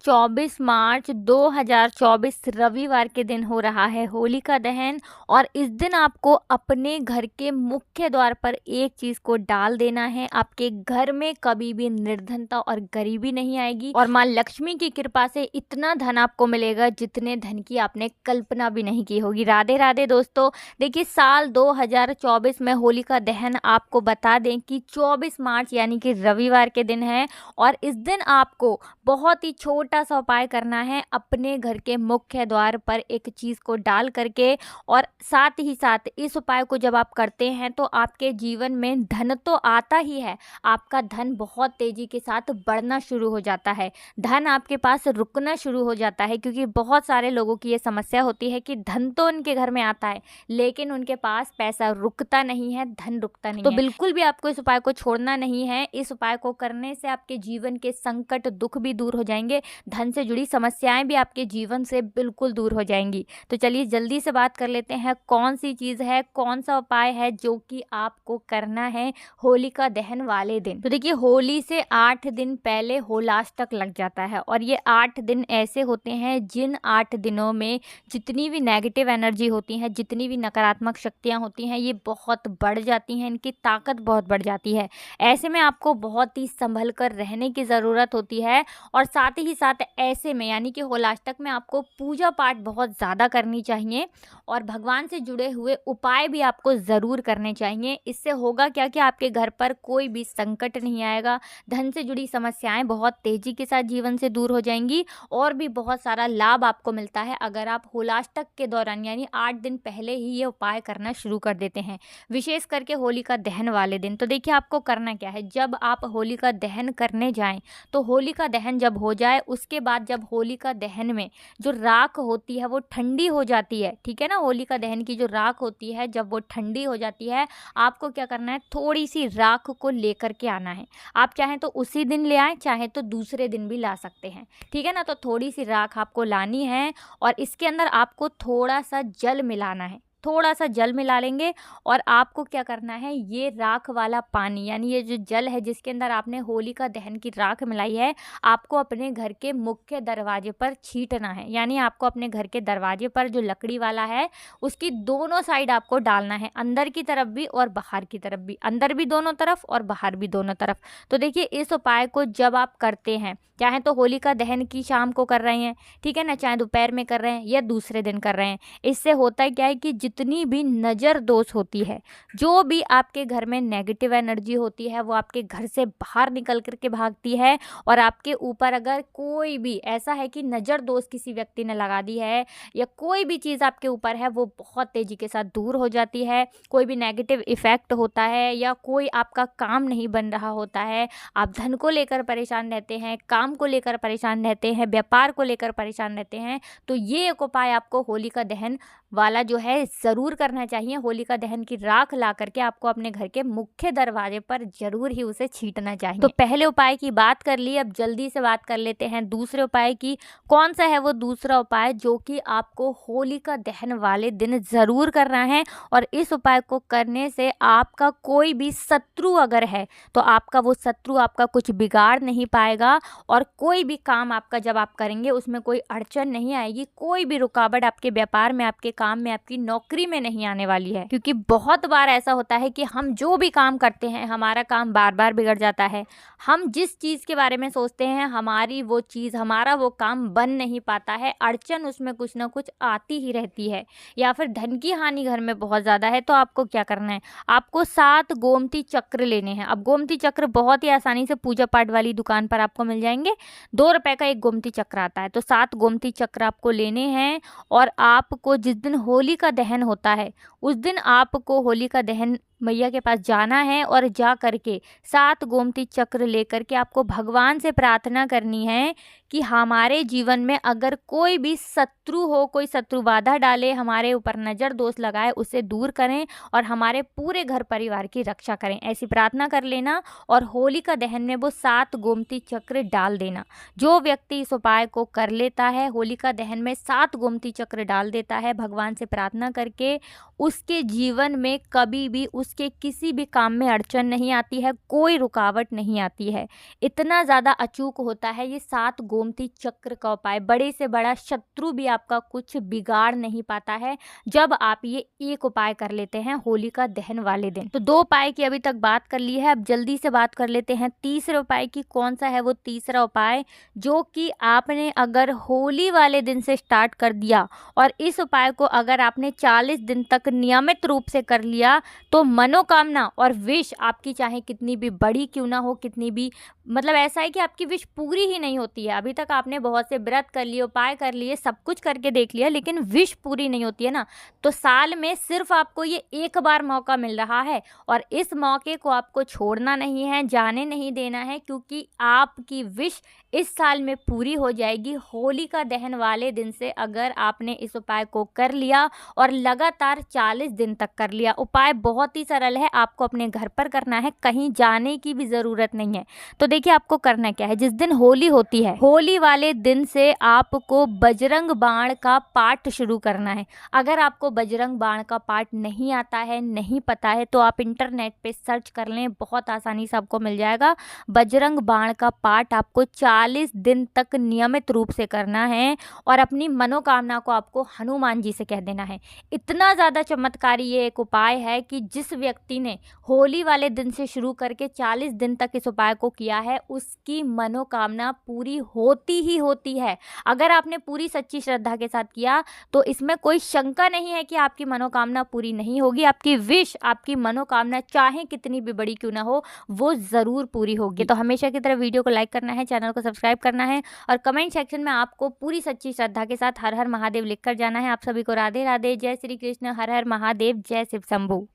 24 मार्च 2024 रविवार के दिन हो रहा है होलिका दहन। और इस दिन आपको अपने घर के मुख्य द्वार पर एक चीज को डाल देना है। आपके घर में कभी भी निर्धनता और गरीबी नहीं आएगी और माँ लक्ष्मी की कृपा से इतना धन आपको मिलेगा जितने धन की आपने कल्पना भी नहीं की होगी। राधे राधे दोस्तों। देखिए, साल 2024 में होलिका दहन आपको बता दें कि 24 मार्च यानी कि रविवार के दिन है। और इस दिन आपको बहुत ही छोटा सा उपाय करना है। अपने घर के मुख्य द्वार पर एक चीज को डाल करके, और साथ ही साथ इस उपाय को जब आप करते हैं तो आपके जीवन में धन तो आता ही है, आपका धन बहुत तेजी के साथ बढ़ना शुरू हो जाता है। धन आपके पास रुकना शुरू हो जाता है, क्योंकि बहुत सारे लोगों की ये समस्या होती है कि धन तो उनके घर में आता है लेकिन उनके पास पैसा रुकता नहीं है, धन रुकता नहीं है। तो बिल्कुल भी आपको इस उपाय को छोड़ना नहीं है। इस उपाय को करने से आपके जीवन के संकट, दुख भी दूर हो जाएंगे, धन से जुड़ी समस्याएं भी आपके जीवन से बिल्कुल दूर हो जाएंगी। तो चलिए जल्दी से बात कर लेते हैं, कौन सी चीज है, कौन सा उपाय है जो कि आपको करना है होलिका दहन वाले दिन। तो देखिए, होली से 8 दिन पहले होलाष्टक लग जाता है और ये 8 दिन ऐसे होते हैं जिन 8 दिनों में जितनी भी नेगेटिव एनर्जी होती है, जितनी भी नकारात्मक शक्तियां होती हैं, ये बहुत बढ़ जाती हैं, इनकी ताकत बहुत बढ़ जाती है। ऐसे में आपको बहुत ही संभल कर रहने की ज़रूरत होती है। और साथ ही साथ ऐसे में यानी कि होलाष्टक में आपको पूजा पाठ बहुत ज़्यादा करनी चाहिए और भगवान से जुड़े हुए उपाय भी आपको ज़रूर करने चाहिए। इससे होगा क्या कि आपके घर पर कोई भी संकट नहीं आएगा, धन से जुड़ी समस्याएं बहुत तेज़ी के साथ जीवन से दूर हो जाएंगी और भी बहुत सारा लाभ आपको मिलता है अगर आप होलाष्टक के दौरान यानी 8 दिन पहले ही ये उपाय करना शुरू कर देते हैं, विशेष करके होलिका दहन वाले दिन। तो देखिए, आपको करना क्या है, जब आप होलिका दहन करने जाएं तो होलिका दहन जब हो जाए उसके बाद जब होलिका दहन में जो राख होती है वो ठंडी हो जाती है, ठीक है ना, होलिका दहन की जो राख होती है जब वो ठंडी हो जाती है, आपको क्या करना है, थोड़ी सी राख को लेकर के आना है। आप चाहें तो उसी दिन ले आएं, चाहे तो दूसरे दिन भी ला सकते हैं, ठीक है ना। तो थोड़ी सी राख आपको लानी है और इसके अंदर आपको थोड़ा सा जल मिलाना है, थोड़ा सा जल मिला लेंगे। और आपको क्या करना है, ये राख वाला पानी यानी ये जो जल है जिसके अंदर आपने होलिका दहन की राख मिलाई है, आपको अपने घर के मुख्य दरवाजे पर छींटना है। यानी आपको अपने घर के दरवाजे पर जो लकड़ी वाला है उसकी दोनों साइड आपको डालना है, अंदर की तरफ भी और बाहर की तरफ भी, अंदर भी दोनों तरफ और बाहर भी दोनों तरफ। तो देखिए, इस उपाय को जब आप करते हैं, चाहे तो होलिका दहन की शाम को कर रहे हैं, ठीक है ना, चाहे दोपहर में कर रहे हैं या दूसरे दिन कर रहे हैं, इससे होता है क्या है कि जितनी भी नज़र दोष होती है, जो भी आपके घर में नेगेटिव एनर्जी होती है, वो आपके घर से बाहर निकल करके भागती है। और आपके ऊपर अगर कोई भी ऐसा है कि नज़र दोष किसी व्यक्ति ने लगा दी है या कोई भी चीज़ आपके ऊपर है, वो बहुत तेज़ी के साथ दूर हो जाती है। कोई भी नेगेटिव इफेक्ट होता है या कोई आपका काम नहीं बन रहा होता है, आप धन को लेकर परेशान रहते हैं, काम को लेकर परेशान रहते हैं, व्यापार को लेकर परेशान रहते हैं, तो ये एक उपाय आपको होलिका दहन वाला जो है ज़रूर करना चाहिए। होलिका दहन की राख ला करके आपको अपने घर के मुख्य दरवाजे पर जरूर ही उसे छींटना चाहिए। तो पहले उपाय की बात कर ली, अब जल्दी से बात कर लेते हैं दूसरे उपाय की। कौन सा है वो दूसरा उपाय जो कि आपको होलिका दहन वाले दिन ज़रूर करना है। और इस उपाय को करने से आपका कोई भी शत्रु अगर है तो आपका वो शत्रु आपका कुछ बिगाड़ नहीं पाएगा और कोई भी काम आपका जब आप करेंगे उसमें कोई अड़चन नहीं आएगी, कोई भी रुकावट आपके व्यापार में, आपके काम में, आपकी नौकरी में नहीं आने वाली है। क्योंकि बहुत बार ऐसा होता है कि हम जो भी काम करते हैं हमारा काम बार बार बिगड़ जाता है, हम जिस चीज़ के बारे में सोचते हैं हमारी वो चीज़, हमारा वो काम बन नहीं पाता है, अड़चन उसमें कुछ ना कुछ आती ही रहती है, या फिर धन की हानि घर में बहुत ज़्यादा है। तो आपको क्या करना है, आपको 7 गोमती चक्र लेने हैं। अब गोमती चक्र बहुत ही आसानी से पूजा पाठ वाली दुकान पर आपको मिल जाएंगे, 2 रुपए का एक गोमती चक्र आता है। तो 7 गोमती चक्र आपको लेने हैं और आपको जिस दिन होलिका दहन होता है उस दिन आपको होलिका दहन मैया के पास जाना है और जा करके 7 गोमती चक्र लेकर के आपको भगवान से प्रार्थना करनी है कि हमारे जीवन में अगर कोई भी शत्रु हो, कोई शत्रु बाधा डाले, हमारे ऊपर नज़र दोष लगाए, उसे दूर करें और हमारे पूरे घर परिवार की रक्षा करें। ऐसी प्रार्थना कर लेना और होलिका दहन में वो 7 गोमती चक्र डाल देना। जो व्यक्ति इस उपाय को कर लेता है, होलिका दहन में 7 गोमती चक्र डाल देता है भगवान से प्रार्थना करके, उसके जीवन में कभी भी उस उसके किसी भी काम में अड़चन नहीं आती है, कोई रुकावट नहीं आती है। इतना ज़्यादा अचूक होता है ये 7 गोमती चक्र का उपाय। बड़े से बड़ा शत्रु भी आपका कुछ बिगाड़ नहीं पाता है जब आप ये एक उपाय कर लेते हैं होलिका दहन वाले दिन। तो 2 उपाय की अभी तक बात कर ली है, अब जल्दी से बात कर लेते हैं तीसरे उपाय की। कौन सा है वो तीसरा उपाय, जो कि आपने अगर होली वाले दिन से स्टार्ट कर दिया और इस उपाय को अगर आपने 40 दिन तक नियमित रूप से कर लिया तो मनोकामना और विश आपकी चाहे कितनी भी बड़ी क्यों ना हो, कितनी भी मतलब ऐसा है कि आपकी विश पूरी ही नहीं होती है। अभी तक आपने बहुत से व्रत कर लिए, उपाय कर लिए, सब कुछ करके देख लिया, लेकिन विश पूरी नहीं होती है ना। तो साल में सिर्फ आपको ये एक बार मौका मिल रहा है और इस मौके को आपको छोड़ना नहीं है, जाने नहीं देना है, क्योंकि आपकी विश इस साल में पूरी हो जाएगी होलिका दहन वाले दिन से अगर आपने इस उपाय को कर लिया और लगातार 40 दिन तक कर लिया। उपाय बहुत ही सरल है, आपको अपने घर पर करना है, कहीं जाने की भी ज़रूरत नहीं है। तो देखिए आपको करना क्या है, जिस दिन होली होती है, होली वाले दिन से आपको बजरंग बाण का पाठ शुरू करना है। अगर आपको बजरंग बाण का पाठ नहीं आता है, नहीं पता है, तो आप इंटरनेट पे सर्च कर लें, बहुत आसानी से आपको मिल जाएगा। बजरंग बाण का पाठ आपको 40 दिन तक नियमित रूप से करना है और अपनी मनोकामना को आपको हनुमान जी से कह देना है। इतना ज़्यादा चमत्कारी ये एक उपाय है कि जिस व्यक्ति ने होली वाले दिन से शुरू करके 40 दिन तक इस उपाय को किया है, उसकी मनोकामना पूरी होती ही होती है। अगर आपने पूरी सच्ची श्रद्धा के साथ किया तो इसमें कोई शंका नहीं है कि आपकी मनोकामना पूरी नहीं होगी। आपकी विश, आपकी मनोकामना चाहे कितनी भी बड़ी क्यों ना हो, वो ज़रूर पूरी होगी। तो हमेशा की तरह वीडियो को लाइक करना है, चैनल को सब्सक्राइब करना है और कमेंट सेक्शन में आपको पूरी सच्ची श्रद्धा के साथ हर हर महादेव लिखकर जाना है। आप सभी को राधे राधे, जय श्री कृष्ण, हर हर महादेव, जय शिव शंभू।